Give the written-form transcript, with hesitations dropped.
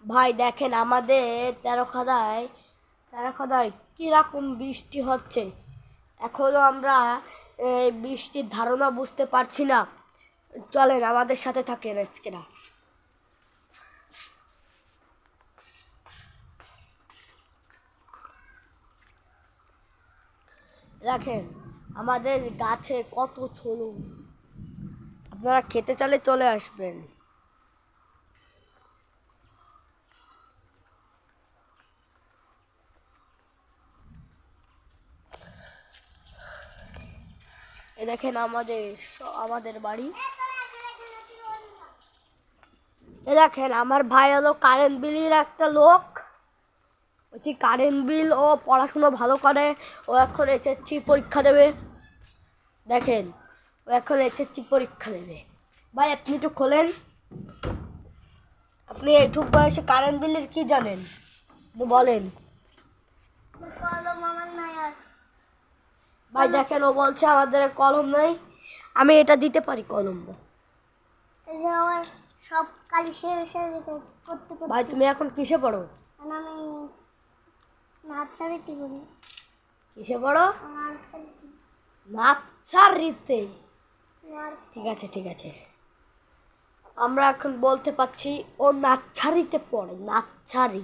ভাই দেখেন আমাদের তেরোখাদায় কিরকম বৃষ্টি হচ্ছে। এখনো আমরা বৃষ্টির ধারণা বুঝতে পারছি না। চলেন আমাদের সাথে থাকেন আজকে না। দেখেন আমাদের গাছে কত ছলু। আপনারা খেতে চাইলে চলে আসবেন। এ দেখেন আমাদের বাড়ি। এ দেখেন আমার ভাই হলো কারেন্ট বিলের একটা লোক। ওই কারেন্ট বিল ও পড়াশুনো ভালো করে। ও এখন এইচএসসি পরীক্ষা দেবে। দেখেন ও এখন এইচএসসি পরীক্ষা দেবে। ভাই আপনি একটু খোলেন। আপনি এইটুক বয়সে কারেন্ট বিলের কি জানেন বলেন। ভাই দেখেন ও বলছে আমাদের কলম নাই। আমি এটা দিতে পারি কলম। আমার সব কাজ শেষ হয়ে গেছে করতে করতে। ভাই তুমি এখন কিসে পড়ো? আমি নার্সারিতে পড়ি। কিসে পড়ো? নার্সারিতে। ঠিক আছে ঠিক আছে, আমরা এখন বলতে পারছি ও নার্সারিতে পড়ে। নার্সারি।